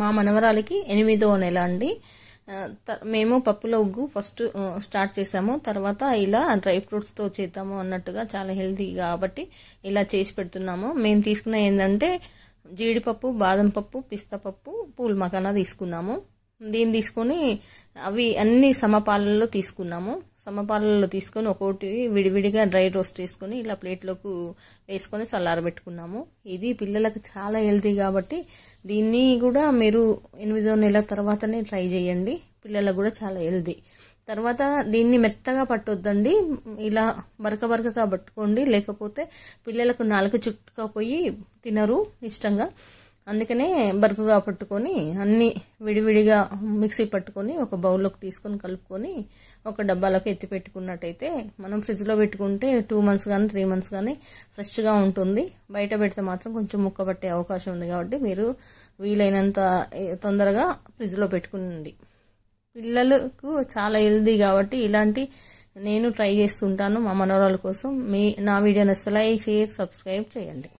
మా మనవరాలికి 8వ నెల అండి. మేము పప్పుల ఉగ్గు ఫస్ట్ స్టార్ట్ చేసాము. తర్వాత ఇలా డ్రై ఫ్రూట్స్తో చేద్దాము అన్నట్టుగా, చాలా హెల్తీ కాబట్టి ఇలా చేసి పెడుతున్నాము. మేము తీసుకున్న ఏంటంటే జీడిపప్పు, బాదం పప్పు, పిస్తా పప్పు, పూల్ మకానా తీసుకున్నాము. దీన్ని తీసుకొని అవి అన్ని సమపాలలో తీసుకున్నాము. సమపాలలో తీసుకొని ఒక్కొక్కటి విడివిడిగా డ్రై రోస్ట్ చేసుకొని ఇలా ప్లేట్లోకి వేసుకొని చల్లారబెట్టుకున్నాము. ఇది పిల్లలకు చాలా హెల్తీ కాబట్టి దీన్ని కూడా మీరు 8వ నెల తర్వాతనే ట్రై చేయండి. పిల్లలకు కూడా చాలా హెల్తీ. తర్వాత దీన్ని మెత్తగా పట్టొద్దండి, ఇలా బరకగా పట్టుకోండి, లేకపోతే పిల్లలకు నాలుక చుట్టుకపోయి తినరు ఇష్టంగా. అందుకనే బరుకుగా పట్టుకొని అన్ని విడివిడిగా మిక్సీ పట్టుకొని ఒక బౌల్లోకి తీసుకొని కలుపుకొని ఒక డబ్బాలోకి ఎత్తి పెట్టుకున్నట్టయితే మనం ఫ్రిడ్జ్లో పెట్టుకుంటే 2 months కానీ 3 months కానీ ఫ్రెష్గా ఉంటుంది. బయట పెడితే మాత్రం కొంచెం ముక్క పట్టే అవకాశం ఉంది కాబట్టి మీరు వీలైనంత తొందరగా ఫ్రిడ్జ్లో పెట్టుకునండి. పిల్లలకు చాలా హెల్తీ కాబట్టి ఇలాంటి నేను ట్రై చేస్తుంటాను మా మనవరాల కోసం. నా వీడియో నచ్చితే లైక్, షేర్, సబ్స్క్రైబ్ చేయండి.